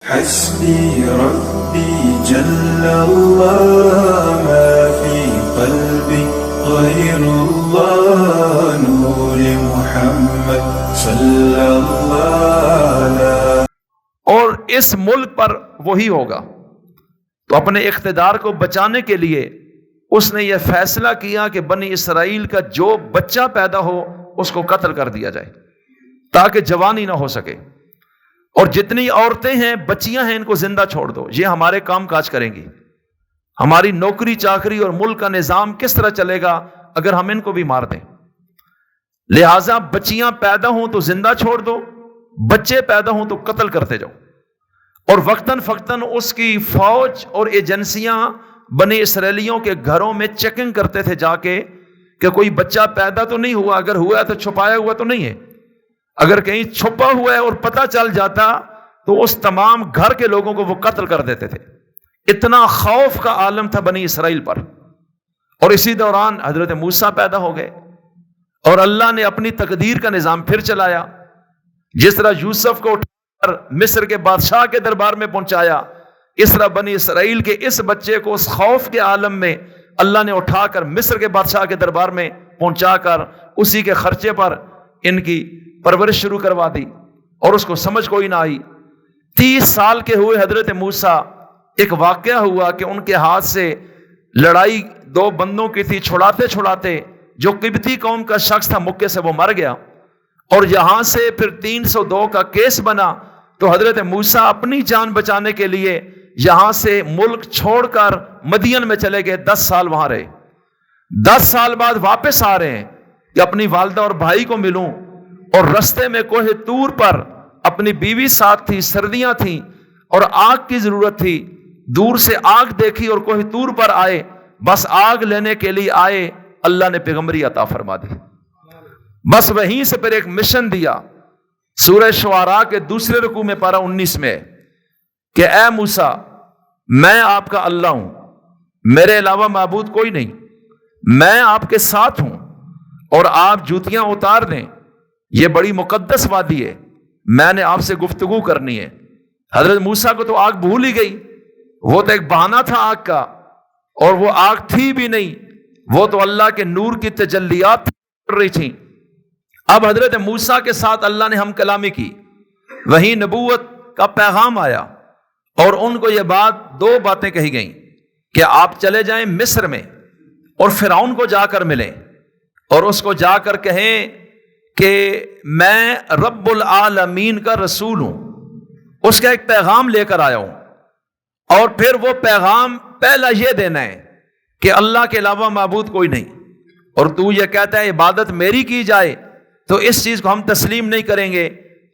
حسبي ربي جل الله ما في قلبي غير الله نور محمد صلی اللہ علیہ. اور اس ملک پر وہی ہوگا. تو اپنے اقتدار کو بچانے کے لیے اس نے یہ فیصلہ کیا کہ بنی اسرائیل کا جو بچہ پیدا ہو اس کو قتل کر دیا جائے تاکہ جوانی نہ ہو سکے. اور جتنی عورتیں ہیں بچیاں ہیں ان کو زندہ چھوڑ دو، یہ ہمارے کام کاج کریں گی. ہماری نوکری چاکری اور ملک کا نظام کس طرح چلے گا اگر ہم ان کو بھی مار دیں. لہٰذا بچیاں پیدا ہوں تو زندہ چھوڑ دو، بچے پیدا ہوں تو قتل کرتے جاؤ. اور وقتاً فوقتاً اس کی فوج اور ایجنسیاں بنی اسرائیلیوں کے گھروں میں چیکنگ کرتے تھے جا کے کہ کوئی بچہ پیدا تو نہیں ہوا، اگر ہوا ہے تو چھپایا ہوا تو نہیں ہے. اگر کہیں چھپا ہوا ہے اور پتہ چل جاتا تو اس تمام گھر کے لوگوں کو وہ قتل کر دیتے تھے. اتنا خوف کا عالم تھا بنی اسرائیل پر. اور اسی دوران حضرت موسیٰ پیدا ہو گئے اور اللہ نے اپنی تقدیر کا نظام پھر چلایا. جس طرح یوسف کو اٹھا کر مصر کے بادشاہ کے دربار میں پہنچایا، اس طرح بنی اسرائیل کے اس بچے کو اس خوف کے عالم میں اللہ نے اٹھا کر مصر کے بادشاہ کے دربار میں پہنچا کر اسی کے خرچے پر ان کی پرورش شروع کروا دی. اور اس کو سمجھ کوئی نہ آئی. 30 سال کے ہوئے حضرت موسیٰ، ایک واقعہ ہوا کہ ان کے ہاتھ سے لڑائی 2 بندوں کی تھی، چھڑاتے چھڑاتے جو قبطی قوم کا شخص تھا مکے سے وہ مر گیا. اور یہاں سے پھر 302 کا کیس بنا تو حضرت موسیٰ اپنی جان بچانے کے لیے یہاں سے ملک چھوڑ کر مدین میں چلے گئے. 10 سال وہاں رہے. 10 سال بعد واپس آ رہے ہیں کہ اپنی والدہ اور بھائی کو ملوں. اور رستے میں کوہ طور پر اپنی بیوی ساتھ تھی، سردیاں تھیں اور آگ کی ضرورت تھی. دور سے آگ دیکھی اور کوہ طور پر آئے، بس آگ لینے کے لیے آئے. اللہ نے پیغمبری عطا فرما دی. بس وہیں سے پھر ایک مشن دیا. سورہ شعراء کے دوسرے رکوع میں پارہ 19 میں کہ اے موسیٰ میں آپ کا اللہ ہوں، میرے علاوہ معبود کوئی نہیں، میں آپ کے ساتھ ہوں اور آپ جوتیاں اتار دیں، یہ بڑی مقدس وادی ہے، میں نے آپ سے گفتگو کرنی ہے. حضرت موسیٰ کو تو آگ بھول ہی گئی، وہ تو ایک بہانہ تھا آگ کا، اور وہ آگ تھی بھی نہیں، وہ تو اللہ کے نور کی تجلیات کر رہی تھیں. اب حضرت موسیٰ کے ساتھ اللہ نے ہم کلامی کی، وہیں نبوت کا پیغام آیا اور ان کو یہ 2 باتیں کہی گئیں کہ آپ چلے جائیں مصر میں اور فرعون کو جا کر ملیں اور اس کو جا کر کہیں کہ میں رب العالمین کا رسول ہوں، اس کا ایک پیغام لے کر آیا ہوں. اور پھر وہ پیغام پہلا یہ دینا ہے کہ اللہ کے علاوہ معبود کوئی نہیں، اور تو یہ کہتا ہے عبادت میری کی جائے تو اس چیز کو ہم تسلیم نہیں کریں گے.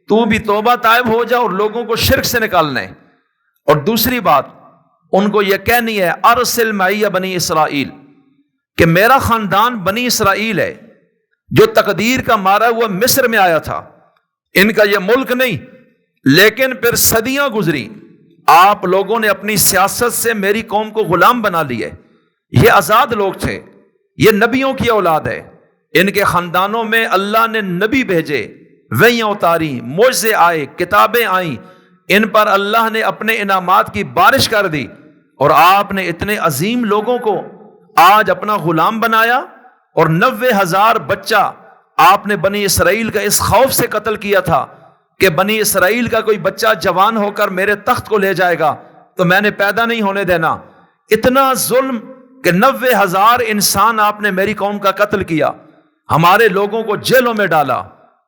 تو بھی توبہ طائب ہو جا اور لوگوں کو شرک سے نکالنا ہے. اور دوسری بات ان کو یہ کہنی ہے ارسل معی بنی اسرائیل، کہ میرا خاندان بنی اسرائیل ہے جو تقدیر کا مارا ہوا مصر میں آیا تھا، ان کا یہ ملک نہیں. لیکن پھر صدیاں گزری، آپ لوگوں نے اپنی سیاست سے میری قوم کو غلام بنا لیا. یہ آزاد لوگ تھے، یہ نبیوں کی اولاد ہے، ان کے خاندانوں میں اللہ نے نبی بھیجے، وحیاں اتاری، معجزے آئے، کتابیں آئیں، ان پر اللہ نے اپنے انعامات کی بارش کر دی. اور آپ نے اتنے عظیم لوگوں کو آج اپنا غلام بنایا، اور 90,000 بچہ آپ نے بنی اسرائیل کا اس خوف سے قتل کیا تھا کہ بنی اسرائیل کا کوئی بچہ جوان ہو کر میرے تخت کو لے جائے گا تو میں نے پیدا نہیں ہونے دینا. اتنا ظلم کہ 90,000 انسان آپ نے میری قوم کا قتل کیا، ہمارے لوگوں کو جیلوں میں ڈالا،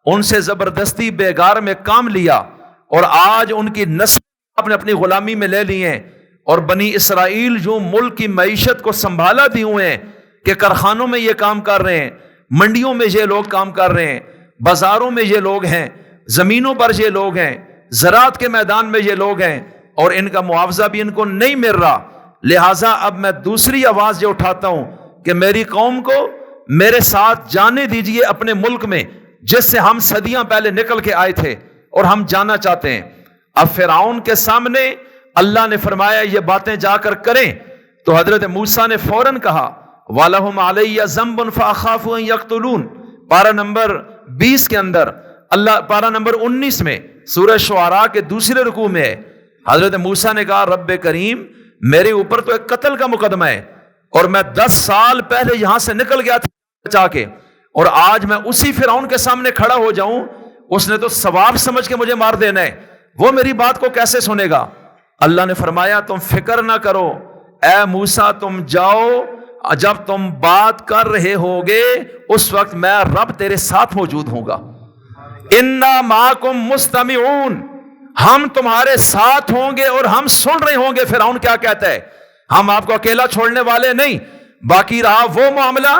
ان سے زبردستی بیگار میں کام لیا، اور آج ان کی نسل آپ نے اپنی غلامی میں لے لی ہیں. اور بنی اسرائیل جو ملک کی معیشت کو سنبھالا دی ہوئے ہیں کہ کارخانوں میں یہ کام کر رہے ہیں، منڈیوں میں یہ لوگ کام کر رہے ہیں، بازاروں میں یہ لوگ ہیں، زمینوں پر یہ لوگ ہیں، زراعت کے میدان میں یہ لوگ ہیں، اور ان کا معاوضہ بھی ان کو نہیں مل رہا. لہٰذا اب میں دوسری آواز یہ اٹھاتا ہوں کہ میری قوم کو میرے ساتھ جانے دیجئے اپنے ملک میں جس سے ہم صدیاں پہلے نکل کے آئے تھے اور ہم جانا چاہتے ہیں. اب فرعون کے سامنے اللہ نے فرمایا یہ باتیں جا کر کریں، تو حضرت موسیٰ نے فوراً کہا وَلَهُمْ عَلَيَّ ذَنْبٌ فَأَخَافُ أَن يَقْتُلُونَ. پارہ نمبر 20 کے اندر اللہ، پارہ نمبر 19 میں سورہ شعراء کے دوسرے رکوع میں ہے حضرت موسیٰ نے کہا رب کریم میرے اوپر تو ایک قتل کا مقدمہ ہے اور میں 10 سال پہلے یہاں سے نکل گیا تھا بچا کے، اور آج میں اسی فرعون کے سامنے کھڑا ہو جاؤں، اس نے تو ثواب سمجھ کے مجھے مار دینا ہے، وہ میری بات کو کیسے سنے گا؟ اللہ نے فرمایا تم فکر نہ کرو اے موسیٰ، تم جاؤ، جب تم بات کر رہے ہوگے اس وقت میں رب تیرے ساتھ موجود ہوں گا۔ انا معکم مستمعون، ہم تمہارے ساتھ ہوں گے اور ہم سن رہے ہوں گے فرعون کیا کہتا ہے، ہم آپ کو اکیلا چھوڑنے والے نہیں۔ باقی رہا وہ معاملہ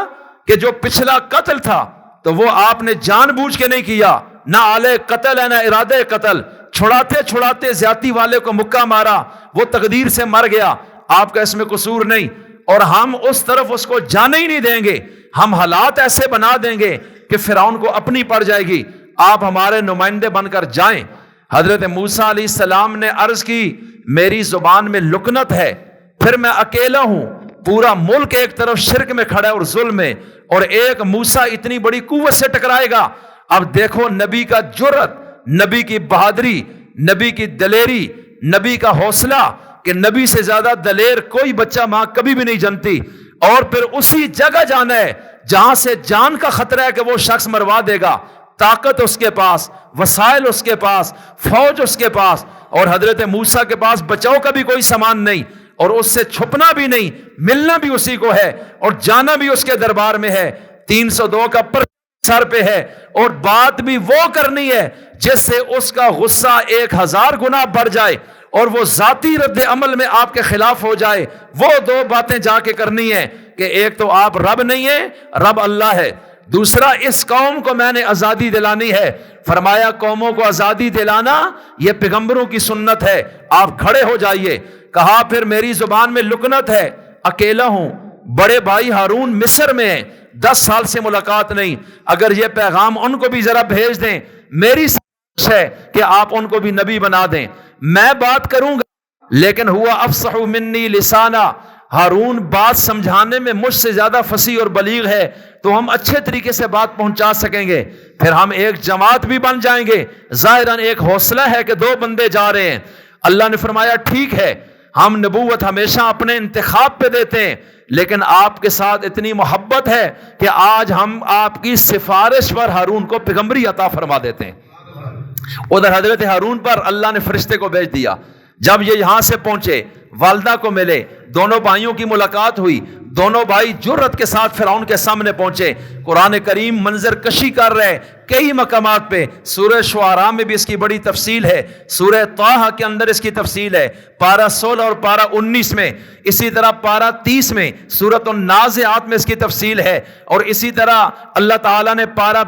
کہ جو پچھلا قتل تھا تو وہ آپ نے جان بوجھ کے نہیں کیا، نہ آلے قتل ہے نہ ارادے قتل، چھڑاتے چھڑاتے زیادتی والے کو مکہ مارا، وہ تقدیر سے مر گیا، آپ کا اس میں قصور نہیں، اور ہم اس طرف اس کو جانے ہی نہیں دیں گے، ہم حالات ایسے بنا دیں گے کہ فرعون کو اپنی پڑ جائے گی، آپ ہمارے نمائندے بن کر جائیں۔ حضرت موسیٰ علیہ السلام نے عرض کی میری زبان میں لکنت ہے، پھر میں اکیلا ہوں، پورا ملک ایک طرف شرک میں کھڑا ہے اور ظلم میں، اور ایک موسیٰ اتنی بڑی قوت سے ٹکرائے گا۔ اب دیکھو نبی کا جرأت، نبی کی بہادری، نبی کی دلیری، نبی کا حوصلہ، کہ نبی سے زیادہ دلیر کوئی بچہ ماں کبھی بھی نہیں جانتی، اور پھر اسی جگہ جانا ہے جہاں سے جان کا خطرہ ہے کہ وہ شخص مروا دے گا، طاقت اس کے پاس، وسائل اس کے پاس، فوج اس کے پاس، اور حضرت موسیٰ کے پاس بچاؤ کا بھی کوئی سامان نہیں، اور اس سے چھپنا بھی نہیں، ملنا بھی اسی کو ہے اور جانا بھی اس کے دربار میں ہے، 302 کا پر سر پہ ہے، اور بات بھی وہ کرنی ہے جس سے اس کا غصہ 1000 گنا بڑھ جائے اور وہ ذاتی رد عمل میں آپ کے خلاف ہو جائے۔ وہ 2 باتیں جا کے کرنی ہے کہ ایک تو آپ رب نہیں ہے، رب اللہ ہے، دوسرا اس قوم کو میں نے آزادی دلانی ہے۔ فرمایا قوموں کو آزادی دلانا یہ پیغمبروں کی سنت ہے، آپ کھڑے ہو جائیے۔ کہا پھر میری زبان میں لکنت ہے، اکیلا ہوں، بڑے بھائی ہارون مصر میں ہیں، 10 سال سے ملاقات نہیں، اگر یہ پیغام ان کو بھی ذرا بھیج دیں، میری سازش ہے کہ آپ ان کو بھی نبی بنا دیں، میں بات کروں گا لیکن ہوا افصح منی لسانا، ہارون بات سمجھانے میں مجھ سے زیادہ فصیح اور بلیغ ہے، تو ہم اچھے طریقے سے بات پہنچا سکیں گے، پھر ہم ایک جماعت بھی بن جائیں گے۔ ظاہراً ایک حوصلہ ہے کہ 2 بندے جا رہے ہیں۔ اللہ نے فرمایا ٹھیک ہے، ہم نبوت ہمیشہ اپنے انتخاب پہ دیتے ہیں، لیکن آپ کے ساتھ اتنی محبت ہے کہ آج ہم آپ کی سفارش پر ہارون کو پیغمبری عطا فرما دیتے ہیں۔ ادھر حضرت ہارون پر اللہ نے فرشتے کو بھیج دیا، جب یہ یہاں سے پہنچے والدہ کو ملے، دونوں بھائیوں کی ملاقات ہوئی، دونوں بھائی جرأت کے ساتھ فرعون کے سامنے پہنچے۔ قرآن کریم منظر کشی کر رہے کئی مقامات پہ، سورہ شعراء میں بھی اس کی بڑی تفصیل ہے، سورہ طٰہٰ کے اندر اس کی تفصیل ہے، پارہ 16 اور پارہ 19 میں، اسی طرح پارہ 30 میں سورۃ النازعات میں اس کی تفصیل ہے، اور اسی طرح اللہ تعالیٰ نے پارہ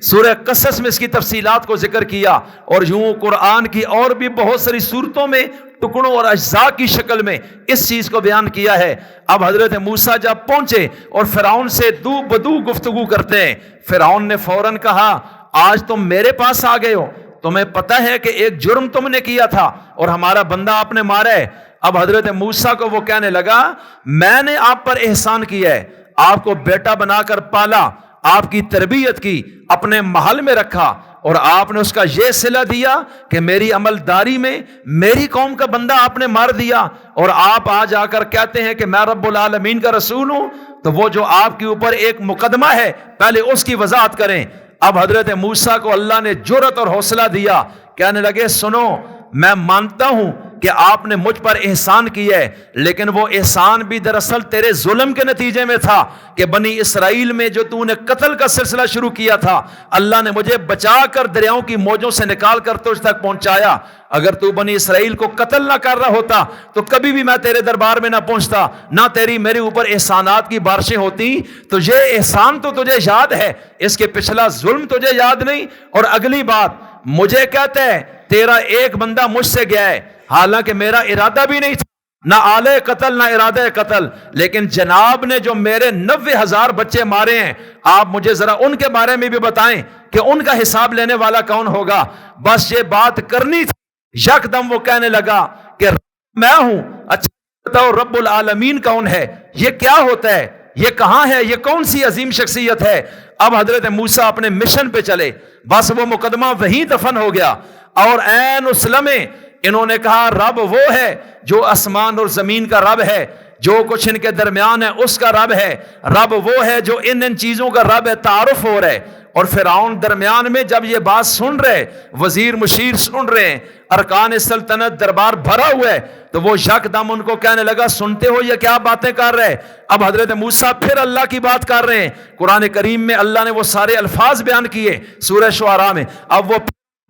سورہ قصص میں اس کی تفصیلات کو ذکر کیا، اور یوں قرآن کی اور بھی بہت ساری صورتوں میں ٹکڑوں اور اجزاء کی شکل میں اس چیز کو بیان کیا ہے۔ اب حضرت موسیٰ جب پہنچے اور فرعون سے دو بدو گفتگو کرتے ہیں، فرعون نے فوراً کہا آج تم میرے پاس آ گئے ہو، تمہیں پتہ ہے کہ ایک جرم تم نے کیا تھا اور ہمارا بندہ آپ نے مارا ہے۔ اب حضرت موسیٰ کو وہ کہنے لگا میں نے آپ پر احسان کیا ہے، آپ کو بیٹا بنا کر پالا، آپ کی تربیت کی، اپنے محل میں رکھا، اور آپ نے اس کا یہ صلہ دیا کہ میری عملداری میں میری قوم کا بندہ آپ نے مار دیا، اور آپ آج آ کر کہتے ہیں کہ میں رب العالمین کا رسول ہوں، تو وہ جو آپ کے اوپر ایک مقدمہ ہے پہلے اس کی وضاحت کریں۔ اب حضرت موسیٰ کو اللہ نے جرأت اور حوصلہ دیا، کہنے لگے سنو میں مانتا ہوں کہ آپ نے مجھ پر احسان کیا ہے، لیکن وہ احسان بھی دراصل تیرے ظلم کے نتیجے میں تھا کہ بنی اسرائیل میں جو تو نے قتل کا سلسلہ شروع کیا تھا، اللہ نے مجھے بچا کر دریاؤں کی موجوں سے نکال کر تجھ تک پہنچایا۔ اگر تو بنی اسرائیل کو قتل نہ کر رہا ہوتا تو کبھی بھی میں تیرے دربار میں نہ پہنچتا، نہ تیری میرے اوپر احسانات کی بارشیں ہوتی۔ تو یہ احسان تو تجھے یاد ہے، اس کے پچھلا ظلم تجھے یاد نہیں۔ اور اگلی بات مجھے کہتا ہے تیرا ایک بندہ مجھ سے گیا ہے، حالانکہ میرا ارادہ بھی نہیں تھا، نہ آلے قتل نہ ارادہ قتل، لیکن جناب نے جو میرے 90,000 بچے مارے ہیں، آپ مجھے ذرا ان کے بارے میں بھی بتائیں کہ ان کا حساب لینے والا کون ہوگا۔ بس یہ بات کرنی تھی، یکدم وہ کہنے لگا کہ میں ہوں۔ اچھا بتاؤ رب العالمین کون ہے؟ یہ کیا ہوتا ہے؟ یہ کہاں ہے؟ یہ کون سی عظیم شخصیت ہے؟ اب حضرت موسیٰ اپنے مشن پہ چلے، بس وہ مقدمہ وہیں دفن ہو گیا، اور عین اس لمحے انہوں نے کہا رب وہ ہے جو آسمان اور زمین کا رب ہے، جو کچھ ان کے درمیان ہے اس کا رب ہے، رب وہ ہے جو ان چیزوں کا رب ہے۔ تعارف ہو رہا ہے، اور فرعون درمیان میں جب یہ بات سن رہے، وزیر مشیر سن رہے ہیں، ارکان سلطنت دربار بھرا ہوا ہے، تو وہ یکدم ان کو کہنے لگا سنتے ہو یہ کیا باتیں کر رہے؟ اب حضرت موسیٰ پھر اللہ کی بات کر رہے ہیں۔ قرآن کریم میں اللہ نے وہ سارے الفاظ بیان کیے سورہ شعراء میں۔ اب وہ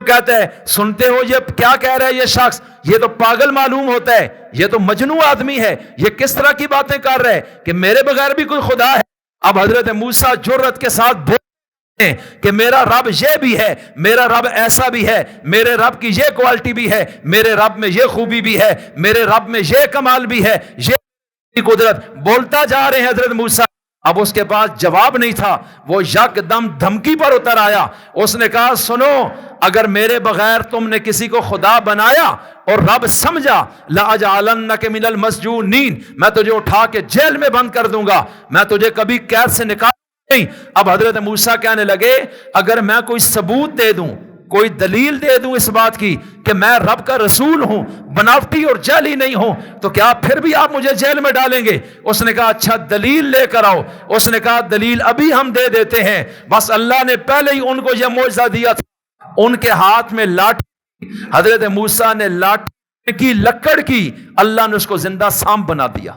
کہتے ہیں سنتے ہو یہ کیا کہہ رہا ہے یہ شخص، یہ تو پاگل معلوم ہوتا ہے، یہ تو مجنون آدمی ہے، یہ کس طرح کی باتیں کر رہے ہیں کہ میرے بغیر بھی کوئی خدا ہے۔ اب حضرت موسیٰ جرأت کے ساتھ بولتے ہیں کہ میرا رب یہ بھی ہے، میرا رب ایسا بھی ہے، میرے رب کی یہ کوالٹی بھی ہے، میرے رب میں یہ خوبی بھی ہے، میرے رب میں یہ کمال بھی ہے، یہ قدرت، بولتا جا رہے ہیں حضرت موسیٰ۔ اب اس کے پاس جواب نہیں تھا، وہ یکدم دھمکی پر اتر آیا۔ اس نے کہا سنو، اگر میرے بغیر تم نے کسی کو خدا بنایا اور رب سمجھا، لَأَجْعَلَنَّكَ مِنَ الْمَسْجُونِينَ، میں تجھے اٹھا کے جیل میں بند کر دوں گا، میں تجھے کبھی قید سے نکال نہیں۔ اب حضرت موسیٰ کہنے لگے اگر میں کوئی ثبوت دے دوں، کوئی دلیل دے دوں اس بات کی کہ میں رب کا رسول ہوں، بناوٹی اور جعلی نہیں ہوں، تو کیا پھر بھی آپ مجھے جیل میں ڈالیں گے؟ اس نے کہا اچھا دلیل لے کر آؤ۔ اس نے کہا دلیل ابھی ہم دے دیتے ہیں، بس اللہ نے پہلے ہی ان کو یہ معجزہ دیا تھا۔ ان کے ہاتھ میں لاٹھی، حضرت موسیٰ نے لاٹھی کی لکڑ کی، اللہ نے اس کو زندہ سانپ بنا دیا۔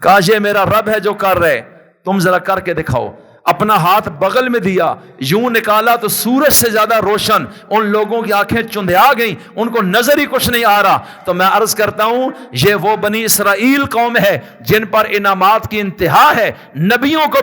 کہا یہ میرا رب ہے جو کر رہے، تم ذرا کر کے دکھاؤ۔ اپنا ہاتھ بغل میں دیا، یوں نکالا تو سورج سے زیادہ روشن، ان لوگوں کی آنکھیں چندھیا گئیں، ان کو نظر ہی کچھ نہیں آ رہا۔ تو میں عرض کرتا ہوں یہ وہ بنی اسرائیل قوم ہے جن پر انعامات کی انتہا ہے، نبیوں کو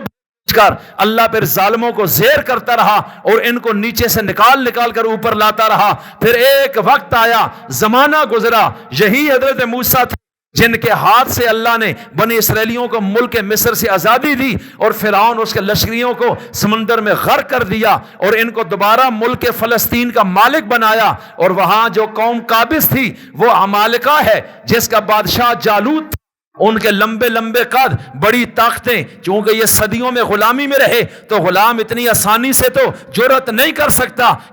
کر اللہ پھر ظالموں کو زیر کرتا رہا اور ان کو نیچے سے نکال کر اوپر لاتا رہا۔ پھر ایک وقت آیا، زمانہ گزرا، یہی حضرت موسیٰ تھے جن کے ہاتھ سے اللہ نے بنی اسرائیلیوں کو ملک مصر سے آزادی دی، اور فرعون اس کے لشکریوں کو سمندر میں غرق کر دیا اور ان کو دوبارہ ملک فلسطین کا مالک بنایا۔ اور وہاں جو قوم قابض تھی وہ عمالقہ ہے جس کا بادشاہ جالوت، ان کے لمبے لمبے قد، بڑی طاقتیں، چونکہ یہ صدیوں میں غلامی میں رہے تو غلام اتنی آسانی سے تو جرأت نہیں کر سکتا